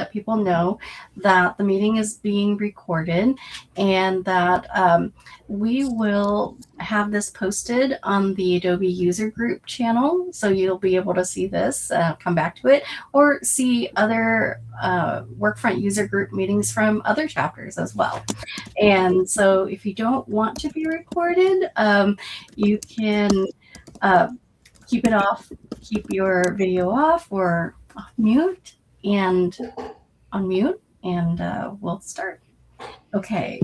let people know that the meeting is being recorded and that we will have this posted on the Adobe user group channel. So you'll be able to see this, come back to it, or see other Workfront user group meetings from other chapters as well. And so if you don't want to be recorded, you can keep it off, keep your video off or mute and unmute, and we'll start. Okay,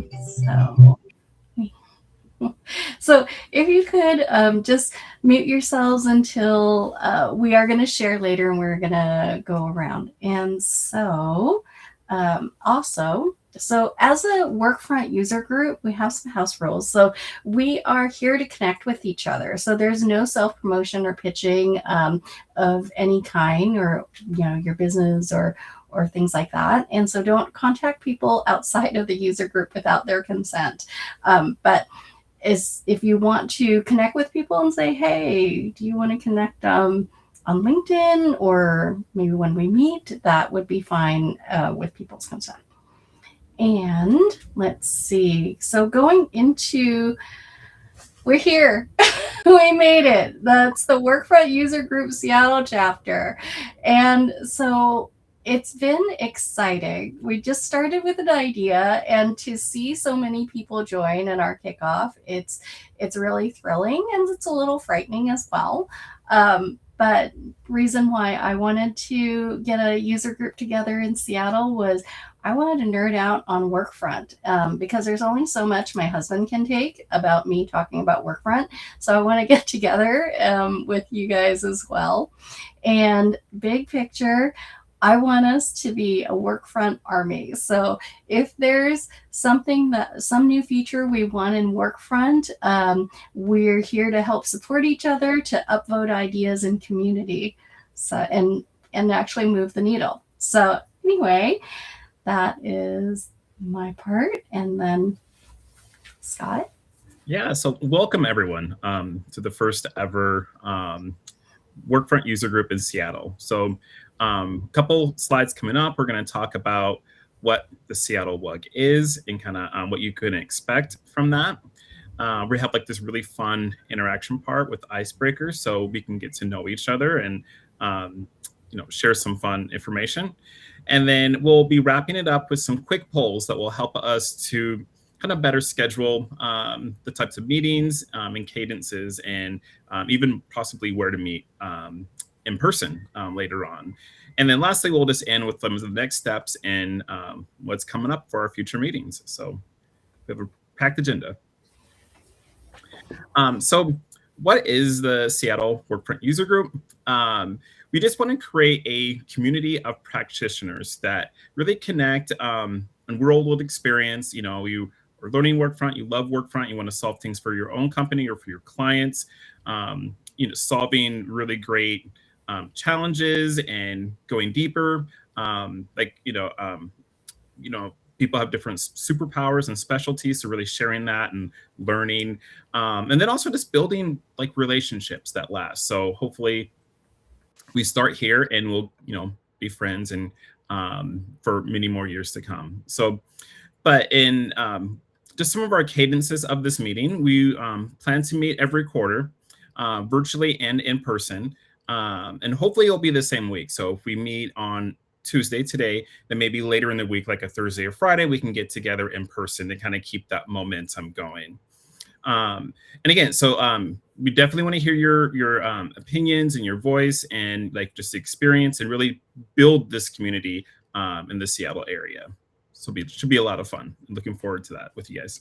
so if you could just mute yourselves until we are going to share later and we're going to go around. And so so as a Workfront user group, we have some house rules. So we are here to connect with each other. So there's no self-promotion or pitching of any kind, or your business or things like that. And so don't contact people outside of the user group without their consent. But if you want to connect with people and say, hey, do you want to connect on LinkedIn, or maybe when we meet, that would be fine with people's consent. And let's see. So going into, we're here. We made it. That's the Workfront User Group Seattle chapter. And so it's been exciting. We just started with an idea, and to see so many people join in our kickoff, it's really thrilling, and it's a little frightening as well. But reason why I wanted to get a user group together in Seattle was I wanted to nerd out on Workfront because there's only so much my husband can take about me talking about Workfront. So I want to get together with you guys as well. And big picture, I want us to be a Workfront army. So if there's some new feature we want in Workfront, we're here to help support each other, to upvote ideas in community, so and actually move the needle. So anyway, that is my part. And then Scott. Yeah, so welcome everyone to the first ever Workfront user group in Seattle. So couple slides coming up. We're going to talk about what the Seattle WUG is and kind of what you can expect from that. We have like this really fun interaction part with icebreakers, so we can get to know each other and share some fun information. And then we'll be wrapping it up with some quick polls that will help us to kind of better schedule the types of meetings and cadences, and even possibly where to meet in person later on. And then lastly, we'll just end with some of the next steps and what's coming up for our future meetings. So we have a packed agenda. So what is the Seattle Workfront User Group? We just want to create a community of practitioners that really connect on real-world experience. You are learning Workfront, you love Workfront, you want to solve things for your own company or for your clients, solving really great challenges and going deeper. People have different superpowers and specialties, so really sharing that and learning, and then also just building like relationships that last. So hopefully we start here and we'll be friends and for many more years to come. So, but in just some of our cadences of this meeting, we plan to meet every quarter, virtually and in person. And hopefully it'll be the same week. So if we meet on Tuesday today, then maybe later in the week, like a Thursday or Friday, we can get together in person to kind of keep that momentum going. And again, so we definitely want to hear your opinions and your voice and like just experience and really build this community in the Seattle area. So it should be a lot of fun. I'm looking forward to that with you guys.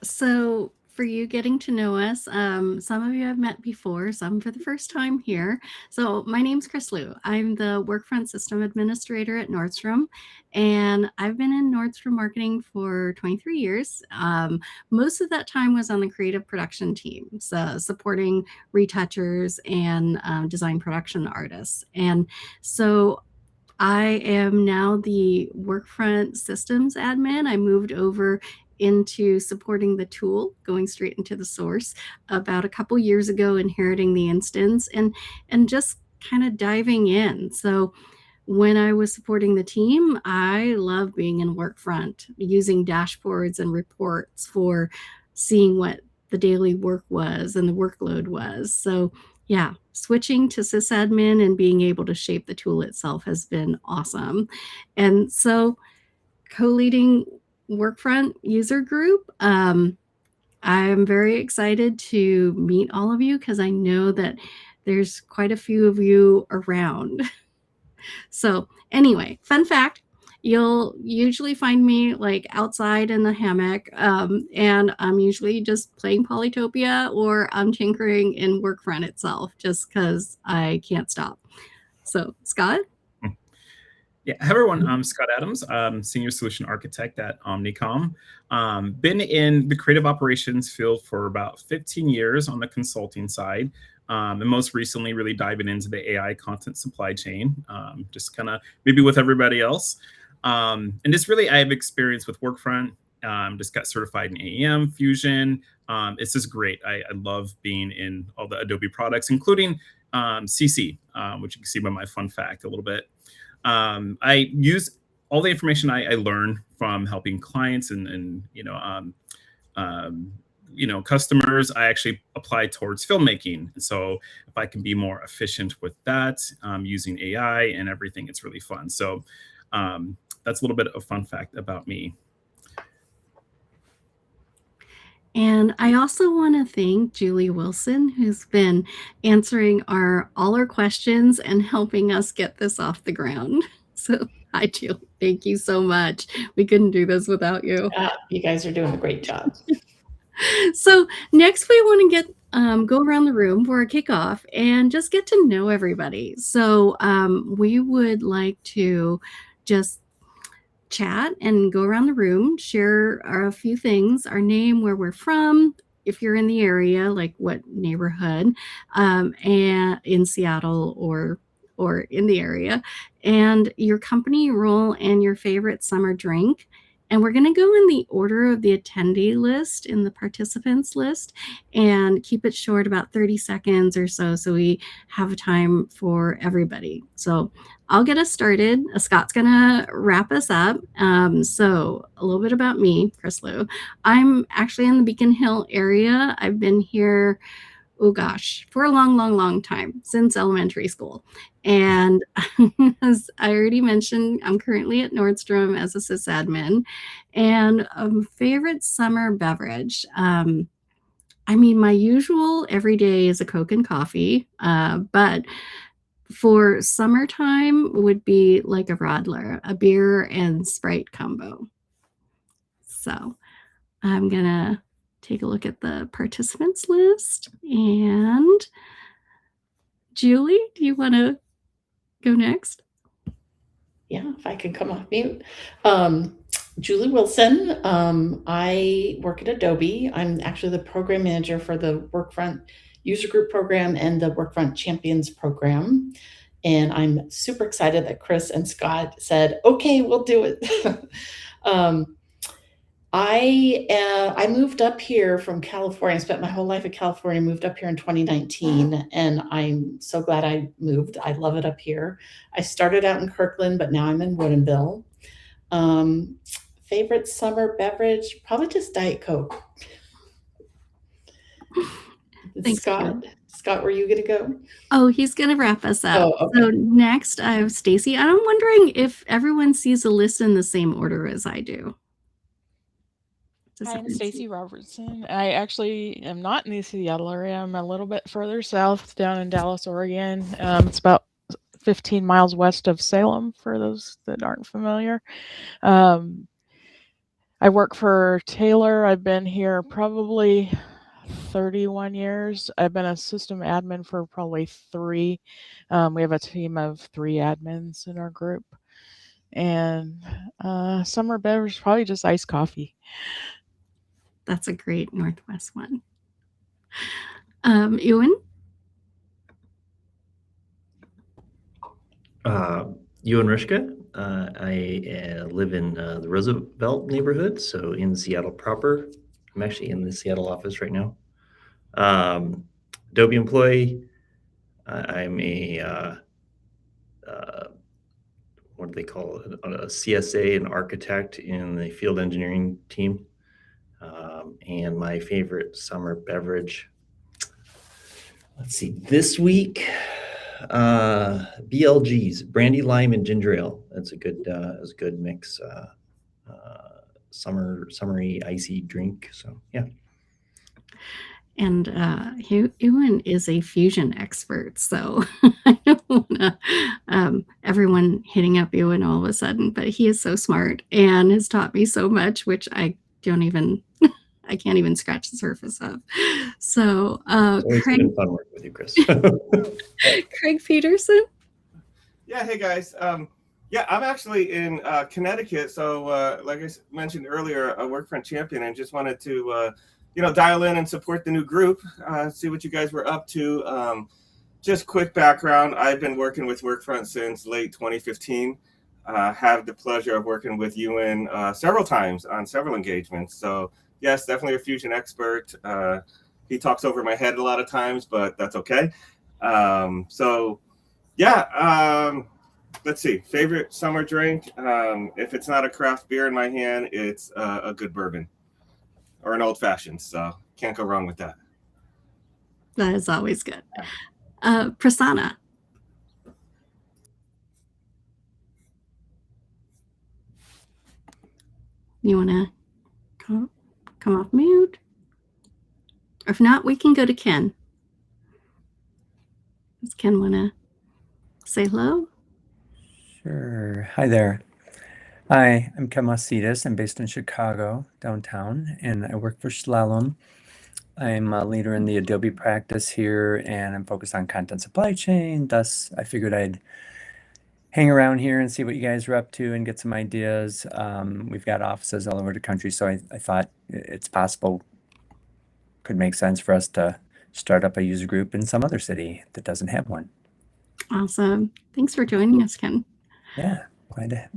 So for you getting to know us, some of you have met before, some for the first time here. So my name's Chris Liu. I'm the Workfront System Administrator at Nordstrom, and I've been in Nordstrom marketing for 23 years. Most of that time was on the creative production team, so supporting retouchers and design production artists. And so I am now the Workfront systems admin. I moved over into supporting the tool, going straight into the source about a couple years ago, inheriting the instance and just kind of diving in. So when I was supporting the team, I love being in Workfront, using dashboards and reports for seeing what the daily work was and the workload was. So yeah, switching to sysadmin and being able to shape the tool itself has been awesome. And so co-leading Workfront user group, I'm very excited to meet all of you because I know that there's quite a few of you around. So anyway, fun fact, you'll usually find me like outside in the hammock, and I'm usually just playing Polytopia or I'm tinkering in Workfront itself just because I can't stop. So Scott? Yeah, hi everyone. I'm Scott Adams, Senior Solution Architect at Omnicom. Been in the creative operations field for about 15 years on the consulting side, and most recently really diving into the AI content supply chain, just kind of maybe with everybody else. And just really, I have experience with Workfront. Just got certified in AEM, Fusion. It's just great. I love being in all the Adobe products, including CC, which you can see by my fun fact a little bit. I use all the information I learn from helping clients and customers. I actually apply towards filmmaking. And so if I can be more efficient with that, using AI and everything, it's really fun. So that's a little bit of a fun fact about me. And I also want to thank Julie Wilson, who's been answering all our questions and helping us get this off the ground. So hi, Julie. Thank you so much. We couldn't do this without you. You guys are doing a great job. So next we want to get go around the room for a kickoff and just get to know everybody. So we would like to just chat and go around the room, share a few things, our name, where we're from, if you're in the area, like what neighborhood, and in Seattle or in the area, and your company role and your favorite summer drink. And we're going to go in the order of the attendee list in the participants list and keep it short, about 30 seconds or so we have time for everybody. So I'll get us started. Scott's going to wrap us up. So a little bit about me, Chris Liu. I'm actually in the Beacon Hill area. I've been here, oh gosh, for a long time, since elementary school. And as I already mentioned, I'm currently at Nordstrom as a sysadmin. And favorite summer beverage. I mean, my usual every day is a Coke and coffee, but for summertime would be like a Radler, a beer and Sprite combo. So I'm gonna take a look at the participants list. And Julie, do you want to go next? Yeah, if I could come off mute. Julie Wilson. I work at Adobe. I'm actually the program manager for the Workfront User Group Program and the Workfront Champions Program. And I'm super excited that Chris and Scott said, okay, we'll do it. I moved up here from California. I spent my whole life in California, moved up here in 2019, and I'm so glad I moved. I love it up here. I started out in Kirkland, but now I'm in Woodinville. Favorite summer beverage? Probably just Diet Coke. Thanks, Scott. Scott, were you going to go? Oh, he's going to wrap us up. Oh, okay. So next I have Stacy. I'm wondering if everyone sees the list in the same order as I do. Hi, I'm Stacy Robertson. I actually am not in the Seattle area. I'm a little bit further south, down in Dallas, Oregon. It's about 15 miles west of Salem, for those that aren't familiar. I work for Taylor. I've been here probably 31 years. I've been a system admin for probably 3. We have a team of 3 admins in our group. And summer beverage, probably just iced coffee. That's a great Northwest one. Ewan? Ewan Rishka. I live in the Roosevelt neighborhood, so in Seattle proper. I'm actually in the Seattle office right now. Adobe employee. I'm what do they call it? A CSA, an architect in the field engineering team. And my favorite summer beverage, let's see, this week, BLG's, brandy, lime, and ginger ale. That's a good mix. Summery, icy drink. So yeah. And Ewan is a fusion expert, so I don't want everyone hitting up Ewan all of a sudden, but he is so smart and has taught me so much, which I can't even scratch the surface of. So It's Craig, been fun working with you, Chris. Craig Peterson. Yeah, hey guys. Yeah, I'm actually in Connecticut. So like I mentioned earlier, a Workfront champion, and just wanted to dial in and support the new group, see what you guys were up to. Just quick background, I've been working with Workfront since late 2015. Have the pleasure of working with Ewan several times on several engagements. So yes, definitely a fusion expert. He talks over my head a lot of times, but that's okay. So yeah, let's see, favorite summer drink. If it's not a craft beer in my hand, it's a good bourbon or an old fashioned. So can't go wrong with that. That is always good. Prasanna. You want to come off mute? Or if not, we can go to Ken. Does Ken want to say hello? Sure. Hi there. Hi, I'm Ken Masitas. I'm based in Chicago, downtown, and I work for Slalom. I'm a leader in the Adobe practice here, and I'm focused on content supply chain. Thus, I figured I'd hang around here and see what you guys are up to and get some ideas. We've got offices all over the country, so I thought it's possible, could make sense for us to start up a user group in some other city that doesn't have one. Awesome. Thanks for joining us, Ken. Yeah,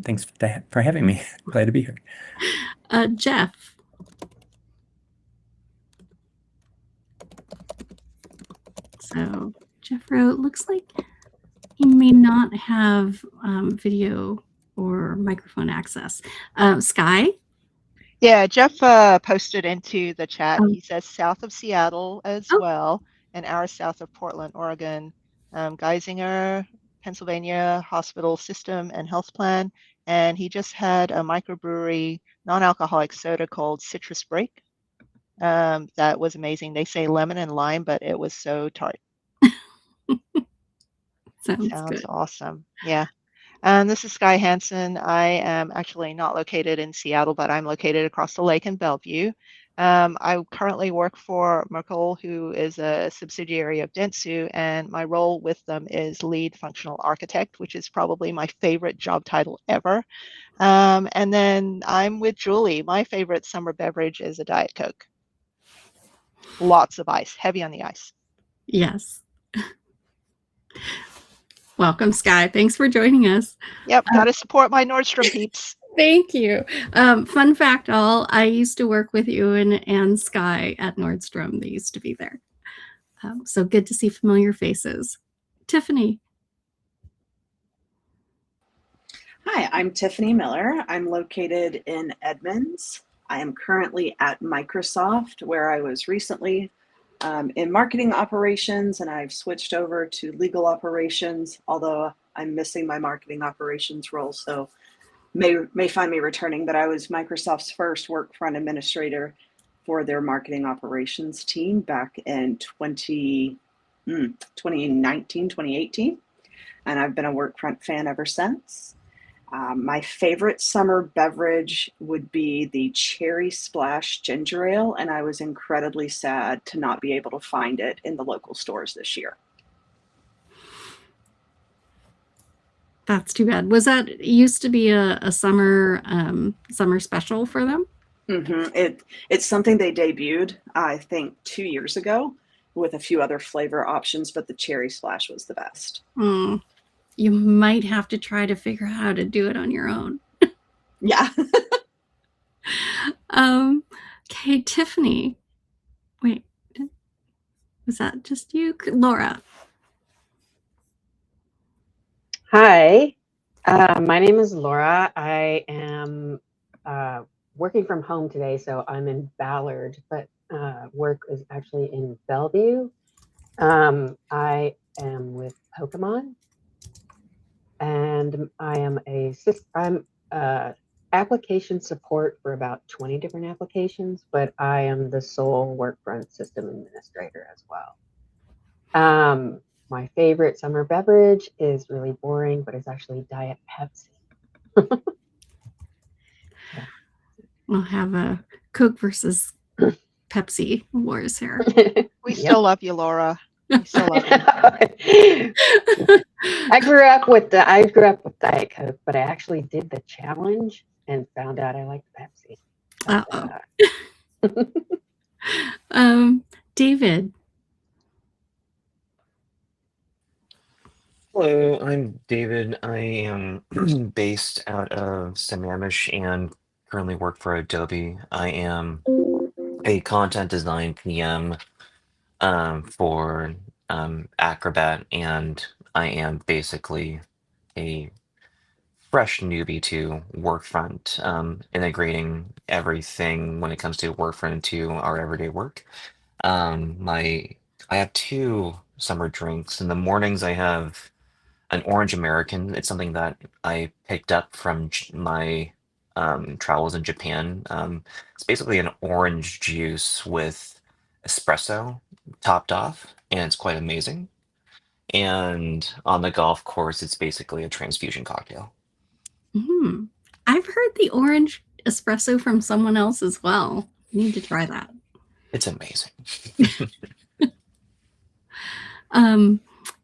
thanks for having me. Glad to be here. Jeff. So Jeff wrote, looks like he may not have video or microphone access. Sky? Yeah, Jeff posted into the chat. Oh. He says south of Seattle as Oh. well, an hour south of Portland, Oregon. Geisinger, Pennsylvania Hospital System and Health Plan. And he just had a microbrewery non-alcoholic soda called Citrus Break. That was amazing. They say lemon and lime, but it was so tart. Sounds Sounds good. awesome. Yeah. This is Sky Hansen. I am actually not located in Seattle, but I'm located across the lake in Bellevue. I currently work for Merkle, who is a subsidiary of Dentsu, and my role with them is lead functional architect, which is probably my favorite job title ever. And then I'm with Julie. My favorite summer beverage is a Diet Coke. Lots of ice, heavy on the ice. Yes. Welcome, Sky. Thanks for joining us. Yep, got to support my Nordstrom peeps. Thank you. Fun fact I used to work with Ewan and Sky at Nordstrom. They used to be there. So good to see familiar faces. Tiffany. Hi, I'm Tiffany Miller. I'm located in Edmonds. I am currently at Microsoft, where I was recently in marketing operations, and I've switched over to legal operations, although I'm missing my marketing operations role, so may find me returning, but I was Microsoft's first Workfront administrator for their marketing operations team back in 2019, 2018, and I've been a Workfront fan ever since. My favorite summer beverage would be the Cherry Splash Ginger Ale, and I was incredibly sad to not be able to find it in the local stores this year. That's too bad. Was that it used to be a summer special for them? Mm-hmm. It's something they debuted, I think, 2 years ago with a few other flavor options, but the Cherry Splash was the best. You might have to try to figure out how to do it on your own. Yeah. Okay, Tiffany. Wait, was that just you? Laura. Hi, my name is Laura. I am working from home today, so I'm in Ballard, but work is actually in Bellevue. I am with Pokemon, and I'm application support for about 20 different applications, but I am the sole Workfront system administrator as well. My favorite summer beverage is really boring, but it's actually Diet Pepsi. We'll have a Coke versus Pepsi wars here. We still love you, Laura. We still love you. I grew up with Diet Coke, but I actually did the challenge and found out I liked Pepsi. David. Hello, I'm David. I am based out of Sammamish and currently work for Adobe. I am a content design PM for Acrobat, and I am basically a fresh newbie to Workfront, integrating everything when it comes to Workfront into our everyday work. I have two summer drinks. In the mornings, I have an Orange American. It's something that I picked up from my travels in Japan. It's basically an orange juice with espresso topped off, and it's quite amazing. And on the golf course, it's basically a transfusion cocktail. I've heard the orange espresso from someone else as well. I need to try that. It's amazing.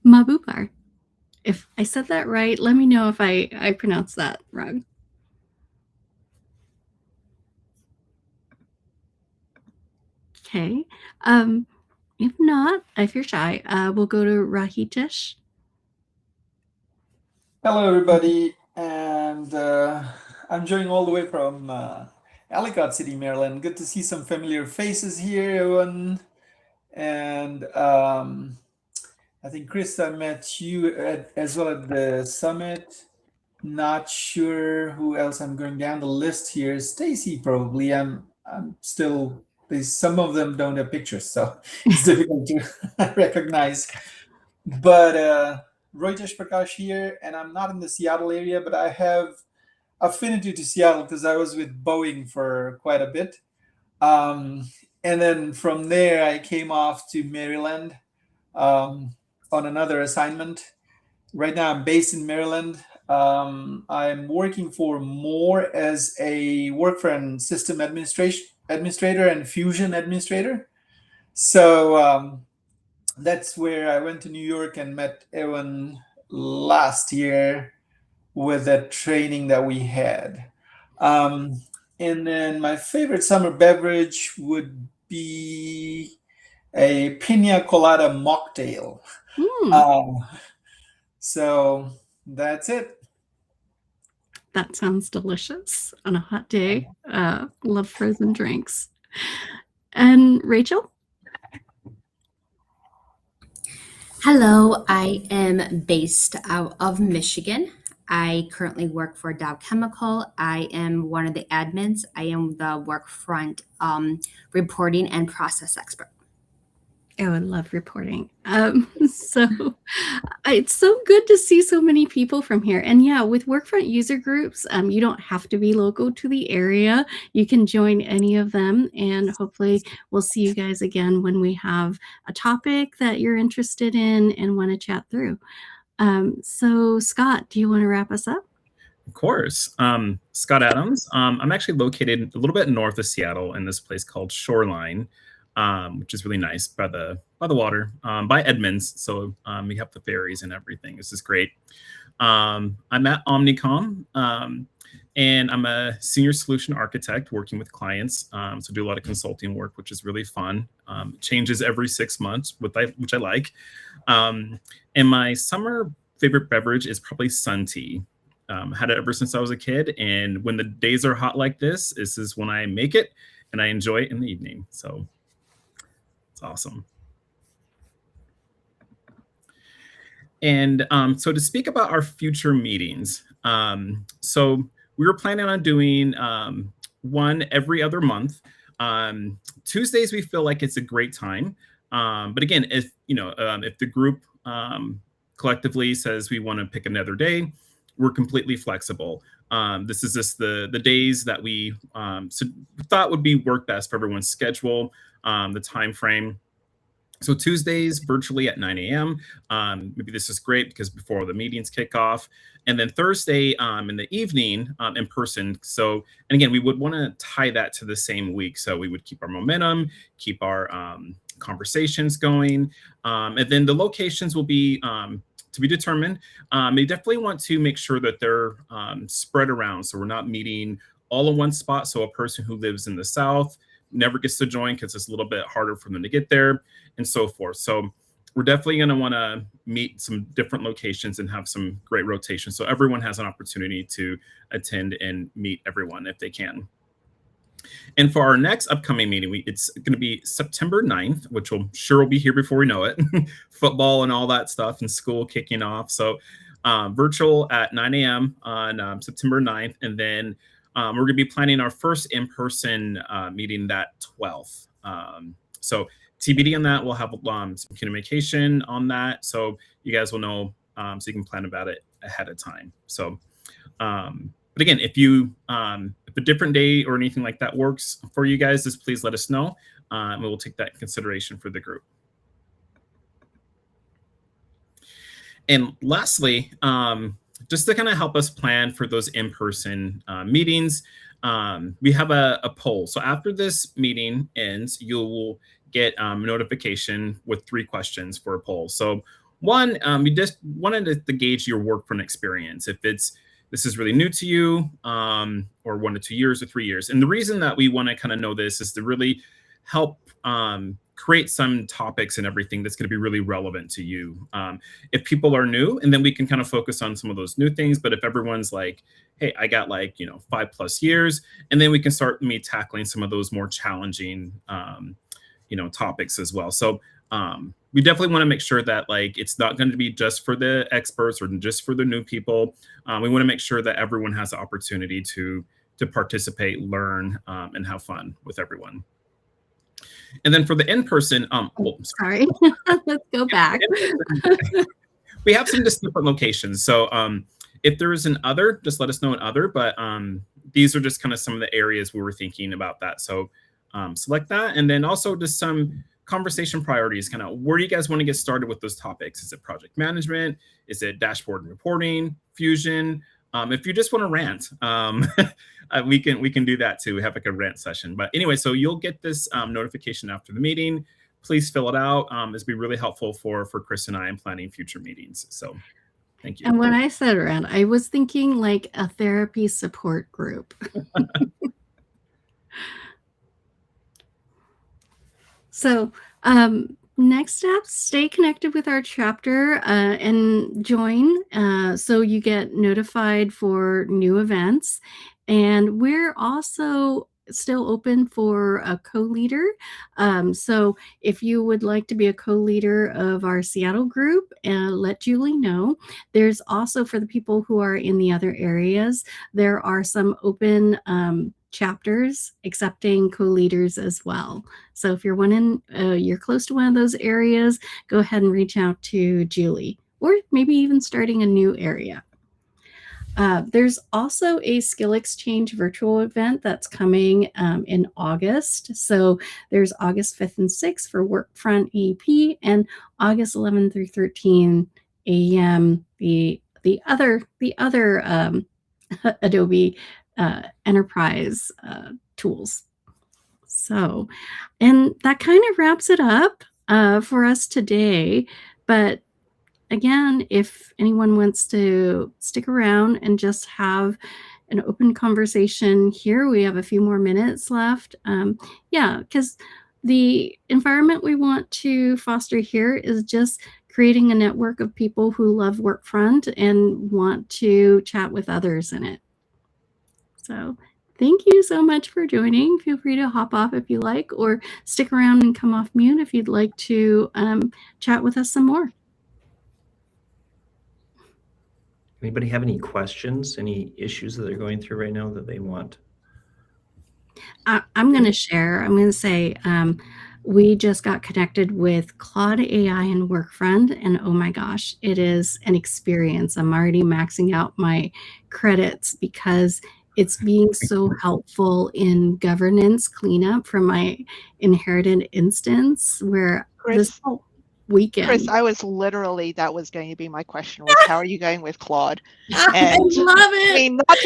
Mabubar. If I said that right, let me know if I pronounced that wrong. Okay. If not, if you're shy, we'll go to Rahitesh. Hello, everybody, and I'm joining all the way from Ellicott City, Maryland. Good to see some familiar faces here, everyone. And I think, Chris, I met you as well at the summit. Not sure who else I'm going down the list here. Stacy, probably. I'm still. Some of them don't have pictures, so it's difficult to recognize. But Rohitesh Prakash here, and I'm not in the Seattle area, but I have affinity to Seattle because I was with Boeing for quite a bit. And then from there, I came off to Maryland on another assignment. Right now, I'm based in Maryland. I'm working for More as a Workfront system administrator and Fusion administrator. So that's where I went to New York and met Evan last year with that training that we had. And then my favorite summer beverage would be a pina colada mocktail. So that's it. That sounds delicious on a hot day. Love frozen drinks. And Rachel? Hello, I am based out of Michigan. I currently work for Dow Chemical. I am one of the admins. I am the Workfront reporting and process expert. Oh, I love reporting. So it's so good to see so many people from here. And yeah, with Workfront user groups, you don't have to be local to the area. You can join any of them, and hopefully we'll see you guys again when we have a topic that you're interested in and want to chat through. So Scott, do you want to wrap us up? Of course. Scott Adams. I'm actually located a little bit north of Seattle in this place called Shoreline. Which is really nice by the water, by Edmonds. So we have the ferries and everything. This is great. I'm at Omnicom, and I'm a senior solution architect working with clients. So do a lot of consulting work, which is really fun. Changes every 6 months, which I like. And my summer favorite beverage is probably sun tea. Had it ever since I was a kid. And when the days are hot like this is when I make it, and I enjoy it in the evening. So awesome. And so to speak about our future meetings, so we were planning on doing one every other month. Tuesdays we feel like it's a great time, but again, if if the group collectively says we want to pick another day, we're completely flexible. This is just the days that we thought would be work best for everyone's schedule, the time frame. So Tuesdays virtually at 9 a.m. Maybe this is great because before the meetings kick off. And then Thursday in the evening in person. So, and again, we would want to tie that to the same week. So we would keep our momentum, keep our conversations going. And then the locations will be to be determined. They definitely want to make sure that they're spread around. So we're not meeting all in one spot. So a person who lives in the South never gets to join because it's a little bit harder for them to get there and so forth. So we're definitely going to want to meet some different locations and have some great rotation. So everyone has an opportunity to attend and meet everyone if they can. And for our next upcoming meeting, it's going to be September 9th, which will be here before we know it. Football and all that stuff and school kicking off. So virtual at 9 a.m. on September 9th. And then we're going to be planning our first in-person meeting that 12th. So TBD on that. We'll have some communication on that. So you guys will know, so you can plan about it ahead of time. So, but again, if a different day or anything like that works for you guys, just please let us know. And we'll take that in consideration for the group. And lastly, just to kind of help us plan for those in-person meetings, we have a poll. So after this meeting ends, you will get a notification with 3 questions for a poll. So one, we just wanted to gauge your Workfront experience. If this is really new to you, or 1 to 2 years or 3 years. And the reason that we want to kind of know this is to really help create some topics and everything that's going to be really relevant to you. If people are new, and then we can kind of focus on some of those new things. But if everyone's like, hey, I got 5+ years, and then we can start tackling some of those more challenging, topics as well. So we definitely want to make sure that it's not going to be just for the experts or just for the new people. We want to make sure that everyone has the opportunity to participate, learn, and have fun with everyone. And then for the in-person, sorry, let's go back. We have some just different locations. So if there is an other, just let us know an other. But these are just kind of some of the areas we were thinking about that. So select that. And then also just some conversation priorities, kind of where do you guys want to get started with those topics? Is it project management? Is it dashboard and reporting, Fusion? If you just want to rant, we can do that too. We have a rant session. But anyway, so you'll get this notification after the meeting. Please fill it out. It's be really helpful for Chris and I in planning future meetings. So thank you. And when I said rant, I was thinking like a therapy support group. So next step, stay connected with our chapter and join so you get notified for new events. And we're also still open for a co-leader. So if you would like to be a co-leader of our Seattle group, let Julie know. There's also, for the people who are in the other areas, there are some open chapters accepting co-leaders as well. So if you're you're close to one of those areas, go ahead and reach out to Julie, or maybe even starting a new area. There's also a skill exchange virtual event that's coming in August. So there's August 5th and 6th for Workfront EP, and August 11 through 13 a.m. the other Adobe enterprise tools. So, and that kind of wraps it up for us today. But again, if anyone wants to stick around and just have an open conversation here, we have a few more minutes left. Yeah, because the environment we want to foster here is just creating a network of people who love Workfront and want to chat with others in it. So thank you so much for joining. Feel free to hop off if you like, or stick around and come off mute if you'd like to chat with us some more. Anybody have any questions, any issues that they're going through right now that they want? I'm going to share. I'm going to say we just got connected with Claude AI and Workfront, and oh my gosh, it is an experience. I'm already maxing out my credits because it's being so helpful in governance cleanup from my inherited instance where this Chris, whole weekend. Chris, that was going to be my question was, how are you going with Claude? I And love I it. mean, not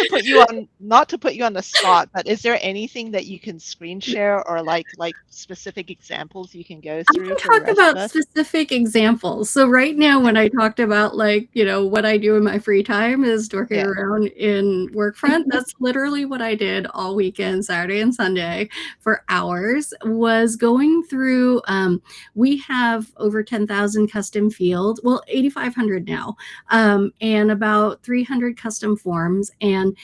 to put you on the spot, but is there anything that you can screen share or like specific examples you can go I through can for the talk rest of about us? specific examples. So right now, when I talked about what I do in my free time is dorking Yeah. around in Workfront, that's literally what I did all weekend, Saturday and Sunday for hours, was going through, we have over 10,000 custom fields, well, 8,500 now, and about 300 custom forms. And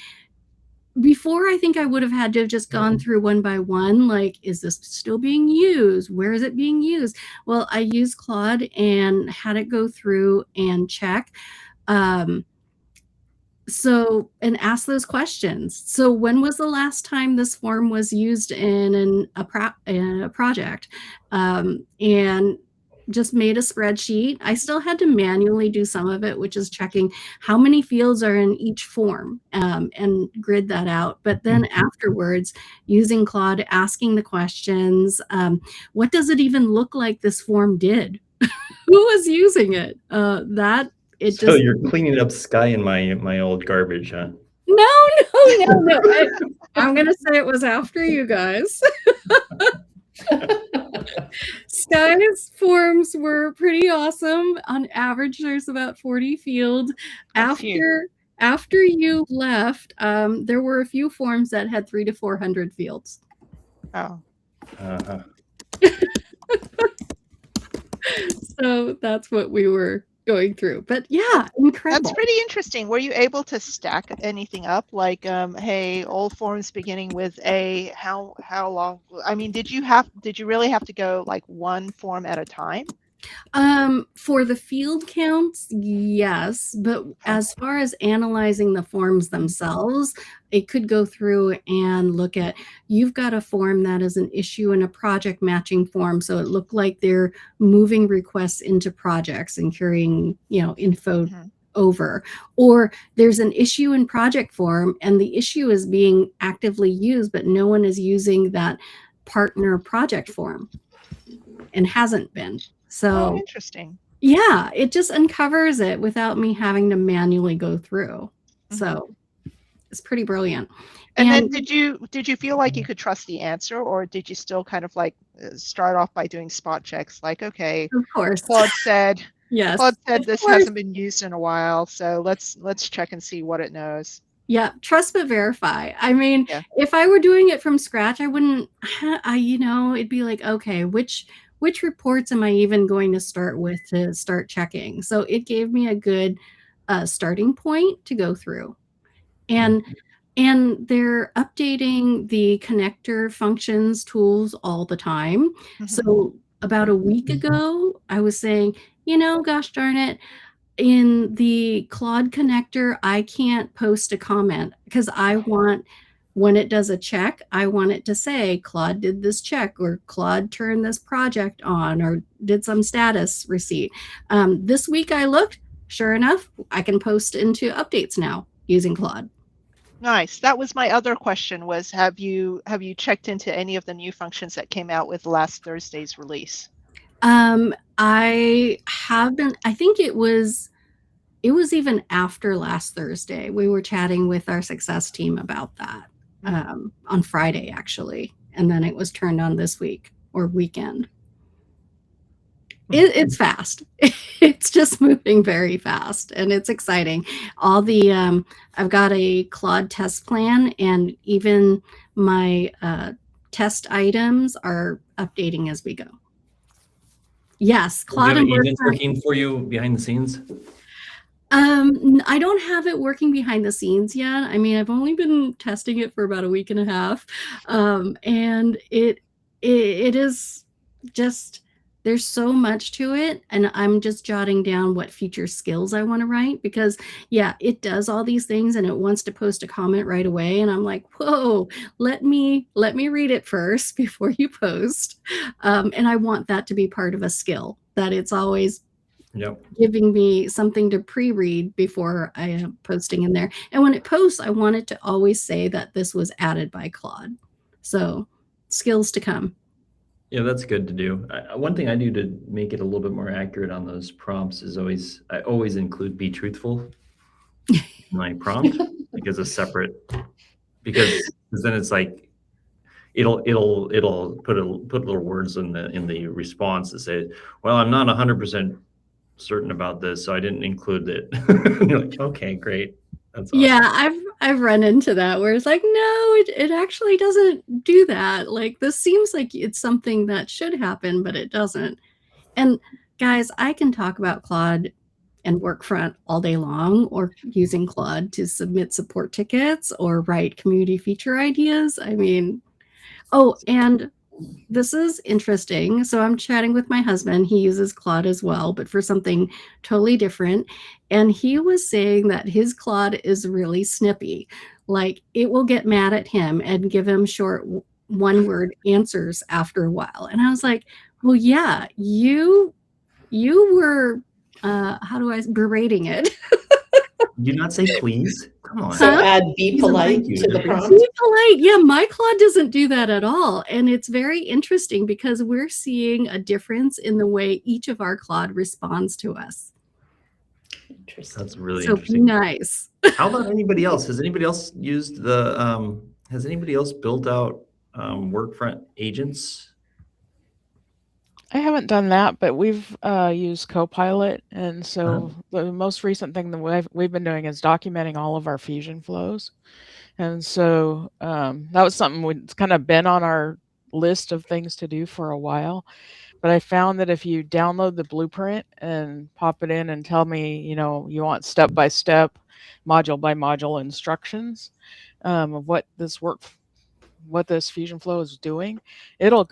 before, I think I would have had to have just gone through one by one, like, is this still being used? Where is it being used? Well, I used Claude and had it go through and check. And ask those questions. So when was the last time this form was used in a project? And just made a spreadsheet. I still had to manually do some of it, which is checking how many fields are in each form and grid that out. But then afterwards, using Claude, asking the questions, what does it even look like this form did? Who was using it? So you're cleaning up Sky in my old garbage, huh? No. I'm going to say it was after you guys. Sky's forms were pretty awesome. On average, there's about 40 fields. After you left, there were a few forms that had 300 to 400 fields. Oh. Uh-huh. So that's what we were going through. But yeah, incredible. That's pretty interesting. Were you able to stack anything up? Like, hey, all forms beginning with A, how long? I mean, did you really have to go like one form at a time? For the field counts, yes, but as far as analyzing the forms themselves, it could go through and look at, you've got a form that is an issue in a project matching form, so it looked like they're moving requests into projects and carrying, info over, or there's an issue in project form and the issue is being actively used, but no one is using that partner project form and hasn't been. So interesting. Yeah, it just uncovers it without me having to manually go through. So it's pretty brilliant. And then did you feel like you could trust the answer, or did you still kind of like start off by doing spot checks? Like, okay, of course, Claude said, yes, Claude said this hasn't been used in a while, so let's check and see what it knows. Yeah, trust but verify. I mean, if I were doing it from scratch, I wouldn't. It'd be like, okay, which reports am I even going to start with to start checking? So it gave me a good starting point to go through. And they're updating the connector functions tools all the time. So about a week ago, I was saying, gosh darn it, in the Claude connector, I can't post a comment because I want, when it does a check, I want it to say Claude did this check, or Claude turned this project on, or did some status receipt. This week I looked, sure enough, I can post into updates now using Claude. Nice. That was my other question, was have you checked into any of the new functions that came out with last Thursday's release? I have been, I think it was even after last Thursday. We were chatting with our success team about that on Friday, actually. And then it was turned on this week or weekend. It's fast. It's just moving very fast and it's exciting. All the, I've got a Claude test plan, and even my test items are updating as we go. Yes, Claude and agents working for you behind the scenes? I don't have it working behind the scenes yet. I mean, I've only been testing it for about a week and a half. And it is just there's so much to it, and I'm just jotting down what future skills I want to write, because yeah, it does all these things and it wants to post a comment right away, and I'm like, whoa, let me read it first before you post. And I want that to be part of a skill, that it's always giving me something to pre-read before I am posting in there. And when it posts, I want it to always say that this was added by Claude. So skills to come. Yeah, that's good to do. One thing I do to make it a little bit more accurate on those prompts is I always include "be truthful" in my prompt, because then it's like it'll put little words in the response that say, "Well, I'm not 100% certain about this, so I didn't include it." And you're like, okay, great. That's awesome. Yeah, I've run into that where it's like, no, it actually doesn't do that. Like, this seems like it's something that should happen, but it doesn't. And guys, I can talk about Claude and Workfront all day long, or using Claude to submit support tickets or write community feature ideas. I mean, oh, and this is interesting. So I'm chatting with my husband. He uses Claude as well, but for something totally different. And he was saying that his Claude is really snippy. Like, it will get mad at him and give him short one-word answers after a while. And I was like, well, yeah, you were berating it. Do not say please. Come on. So add be polite to the prompt. Be polite. Yeah, my Claude doesn't do that at all. And it's very interesting because we're seeing a difference in the way each of our Claude responds to us. Interesting. That's really So interesting. be nice. How about anybody else? Has anybody else used has anybody else built out Workfront agents? I haven't done that, but we've used Copilot, and so the most recent thing that we've been doing is documenting all of our fusion flows, and so that was something that's kind of been on our list of things to do for a while. But I found that if you download the blueprint and pop it in and tell me, you want step by step, module by module instructions of what this fusion flow is doing, it'll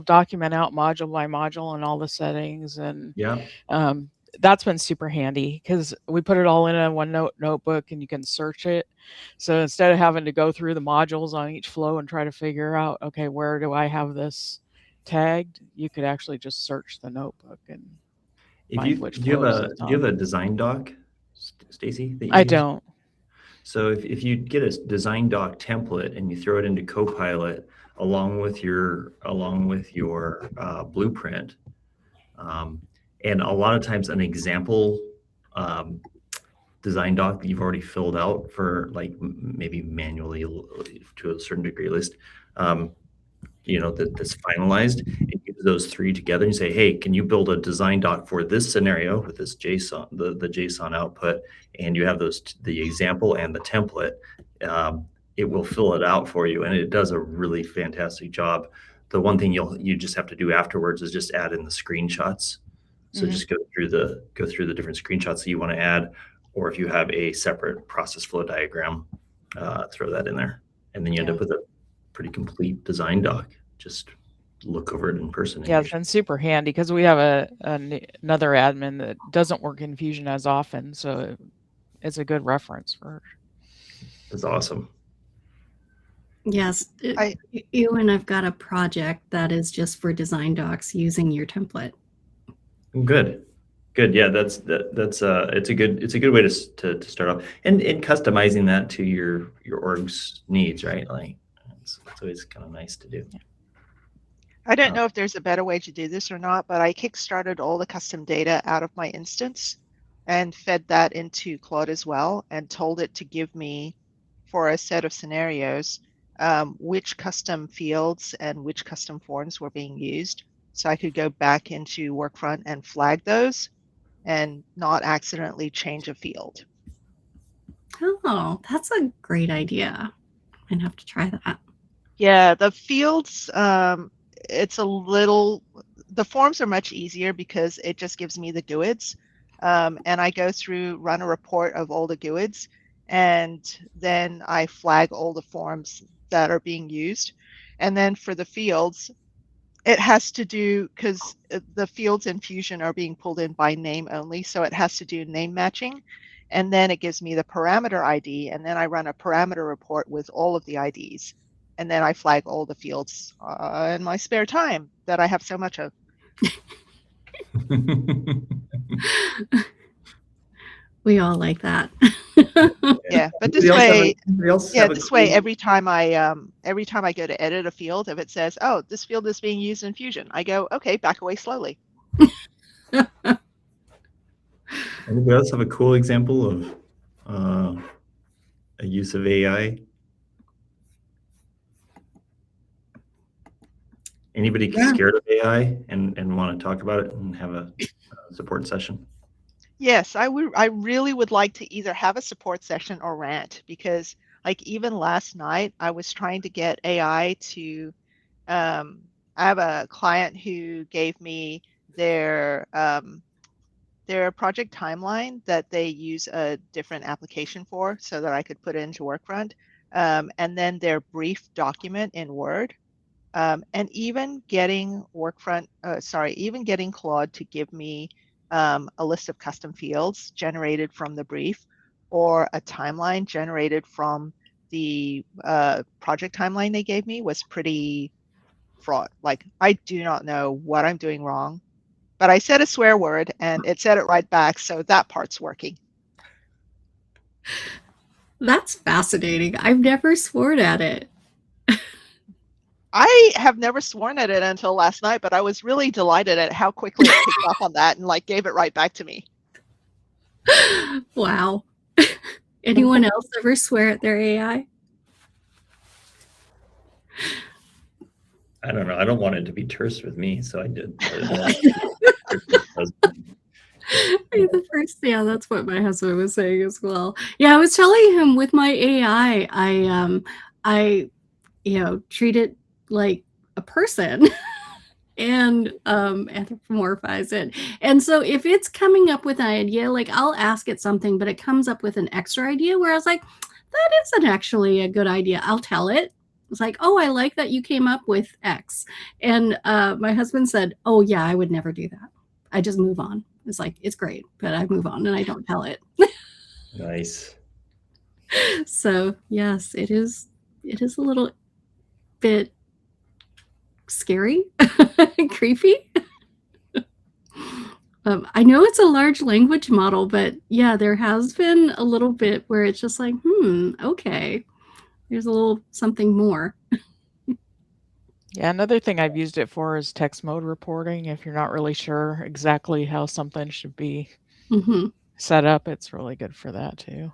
document out module by module and all the settings, and that's been super handy because we put it all in a OneNote notebook and you can search it. So instead of having to go through the modules on each flow and try to figure out, okay, where do I have this tagged, you could actually just search the notebook and find which flows it's on. Do you have a design doc, Stacy? I don't. So if you get a design doc template and you throw it into Copilot along with your blueprint, and a lot of times an example design doc that you've already filled out for, like, maybe manually to a certain degree at least, that's finalized, and use those three together and say, hey, can you build a design doc for this scenario with this JSON, the JSON output, and you have the example and the template, it will fill it out for you, and it does a really fantastic job. The one thing you just have to do afterwards is just add in the screenshots. So just go through the different screenshots that you want to add, or if you have a separate process flow diagram, throw that in there, and then you end up with a pretty complete design doc. Just look over it in person. Yeah, it's been super handy because we have another admin that doesn't work in Fusion as often, so it's a good reference for her. That's awesome. Yes, and I've got a project that is just for design docs using your template. Good. Yeah, that's it's a good way to start off, and customizing that to your org's needs, right? Like, it's always kind of nice to do. I don't know if there's a better way to do this or not, but I kickstarted all the custom data out of my instance and fed that into Claude as well, and told it to give me, for a set of scenarios, which custom fields and which custom forms were being used. So I could go back into Workfront and flag those and not accidentally change a field. Oh, that's a great idea. I'd have to try that. Yeah, the fields, the forms are much easier because it just gives me the GUIDs. And I go through, run a report of all the GUIDs, and then I flag all the forms that are being used. And then for the fields, It has to do because the fields in Fusion are being pulled in by name only, so it has to do name matching, and then it gives me the parameter ID, and then I run a parameter report with all of the IDs, and then I flag all the fields in my spare time that I have so much of. We all like that. Yeah, but this way, every time I go to edit a field, if it says, "Oh, this field is being used in Fusion," I go, "Okay, back away slowly." Anybody else have a cool example of a use of AI? Anybody scared of AI and want to talk about it and have a support session? Yes, I really would like to either have a support session or rant, because like even last night I was trying to get AI to I have a client who gave me their project timeline that they use a different application for so that I could put it into Workfront, and then their brief document in Word. And even getting even getting Claude to give me a list of custom fields generated from the brief, or a timeline generated from the project timeline they gave me, was pretty fraught. Like, I do not know what I'm doing wrong, but I said a swear word and it said it right back, so that part's working. That's fascinating. I've never sworn at it. I have never sworn at it until last night, but I was really delighted at how quickly it picked up on that and like gave it right back to me. Wow. Anyone else ever swear at their AI? I don't know. I don't want it to be terse with me, so I did. The first, yeah, that's what my husband was saying as well. Yeah, I was telling him with my AI, I treat it like a person and anthropomorphize it. And so if it's coming up with an idea, like I'll ask it something, but it comes up with an extra idea where I was like, that isn't actually a good idea. I'll tell it. It's like, oh, I like that you came up with X. And my husband said, oh yeah, I would never do that. I just move on. It's like, it's great, but I move on and I don't tell it. Nice. So yes, it is a little bit scary, creepy. I know it's a large language model, but yeah, there has been a little bit where it's just like, okay, there's a little something more. Yeah, another thing I've used it for is text mode reporting. If you're not really sure exactly how something should be set up, it's really good for that too.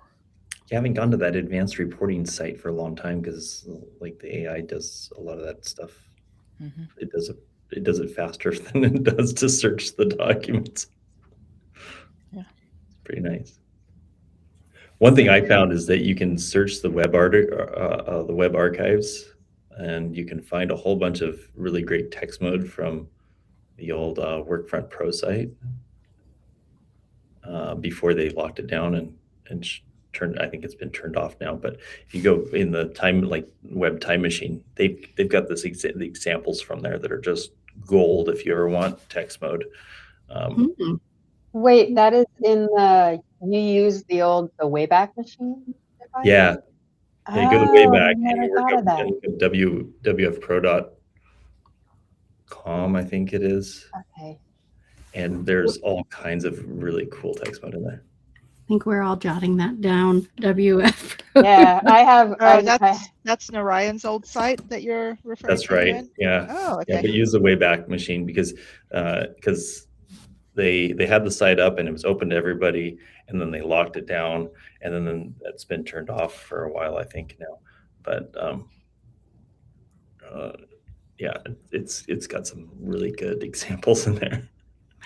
I haven't gone to that advanced reporting site for a long time because like the AI does a lot of that stuff. It does it faster than it does to search the documents. Yeah, it's pretty nice. One thing I found is that you can search the web archives, and you can find a whole bunch of really great text mode from the old Workfront Pro site before they locked it down and turned. I think it's been turned off now. But if you go in the web time machine, they've got the examples from there that are just gold if you ever want text mode. Wait, that is in the, you use the Wayback Machine device? Yeah. You go to Wayback and you look up wfpro.com, I think it is. Okay. And there's all kinds of really cool text mode in there. I think we're all jotting that down. WF. Yeah, I have. That's Narayan's old site that you're referring to. That's right. Yeah. Oh, okay. Yeah, but use the Wayback Machine because they had the site up and it was open to everybody, and then they locked it down, and then it's been turned off for a while, I think now. But yeah, it's got some really good examples in there.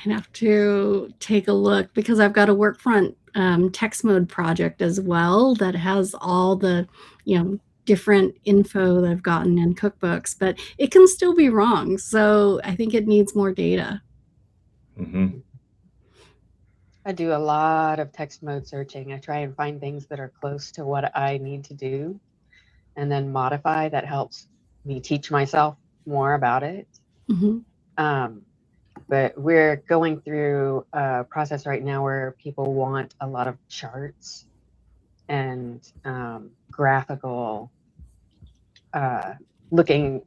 I have to take a look because I've got a Workfront text mode project as well that has all the different info that I've gotten in cookbooks, but it can still be wrong. So I think it needs more data. I do a lot of text mode searching. I try and find things that are close to what I need to do and then modify. That helps me teach myself more about it. Mhm. But we're going through a process right now where people want a lot of charts and graphical looking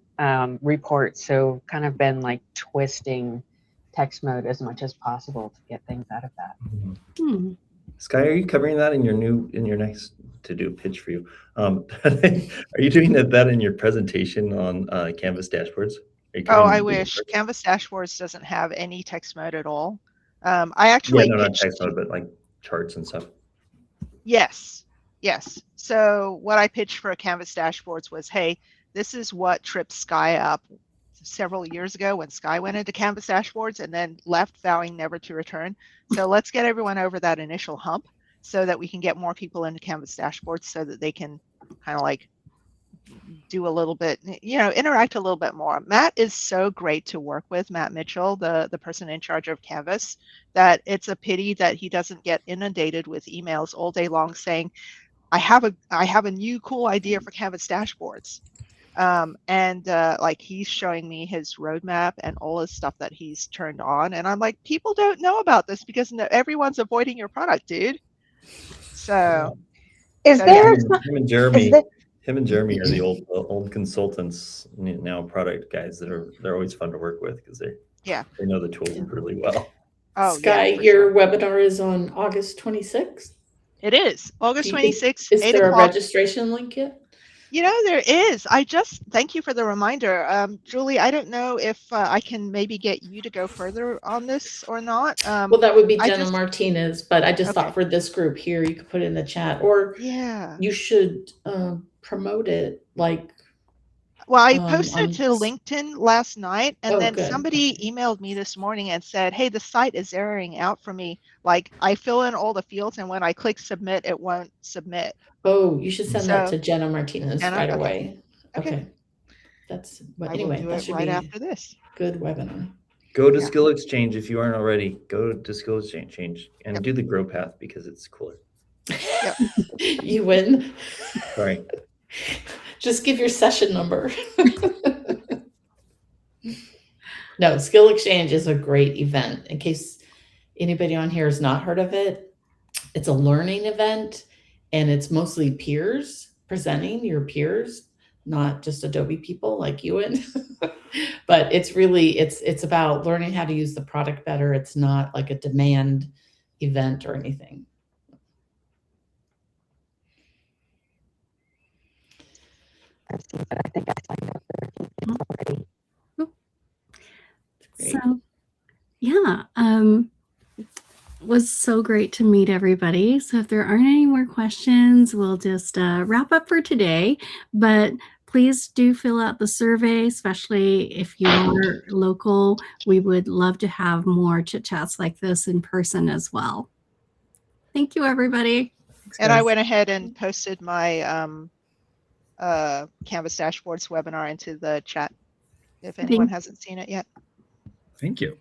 reports. So kind of been like twisting text mode as much as possible to get things out of that. Hmm. Sky, are you covering that in your next to do pitch for you? Are you doing that in your presentation on Canvas dashboards? Are you Oh, covering I the wish. parts? Canvas Dashboards doesn't have any text mode at all. I Yeah, actually no, not pitched. text mode, but like charts and stuff. Yes, yes. So what I pitched for Canvas Dashboards was, hey, this is what tripped Sky up several years ago when Sky went into Canvas Dashboards and then left, vowing never to return. So let's get everyone over that initial hump so that we can get more people into Canvas Dashboards so that they can kind of like do a little bit, interact a little bit more. Matt is so great to work with, Matt Mitchell, the person in charge of Canvas, that it's a pity that he doesn't get inundated with emails all day long saying, I have a new cool idea for Canvas dashboards. Like he's showing me his roadmap and all his stuff that he's turned on. And I'm like, people don't know about this because everyone's avoiding your product, dude. So Is so there? yeah. Him and Jeremy are the old consultants, now product guys they're always fun to work with because they know the tools really well. Oh, Sky, yeah, your webinar is on August 26th. It is August 26th. Is 8 there a o'clock. registration link yet? There is. I just thank you for the reminder. Julie, I don't know if I can maybe get you to go further on this or not. Well, that would be Jenna Martinez, but I just thought for this group here, you could put it in the chat, or you should promote it like. Well, I posted to LinkedIn last night, and then good. somebody emailed me this morning and said, hey, the site is erroring out for me. Like I fill in all the fields, and when I click submit, it won't submit. Oh, you should send that to Jenna Martinez right away. Okay. That's anyway. That should be after this. Good webinar. Go to Skill Exchange if you aren't already. Go to Skill Exchange and do the Grow Path because it's cooler. Yep. You win. Sorry. Just give your session number. No, Skill Exchange is a great event. In case anybody on here has not heard of it, it's a learning event. And it's mostly peers presenting, your peers, not just Adobe people like you and but it's really it's about learning how to use the product better. It's not like a demand event or anything. I've seen it. I think I signed up for a few things already. So yeah, was so great to meet everybody. So if there aren't any more questions, we'll just wrap up for today. But please do fill out the survey, especially if you are local. We would love to have more chit chats like this in person as well. Thank you, everybody. And I went ahead and posted my Canvas Dashboards webinar into the chat if anyone hasn't seen it yet. Thank you.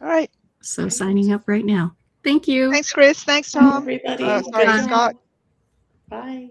All right. So signing up right now. Thank you. Thanks, Chris. Thanks, Tom. Everybody. Sorry, Scott. Bye.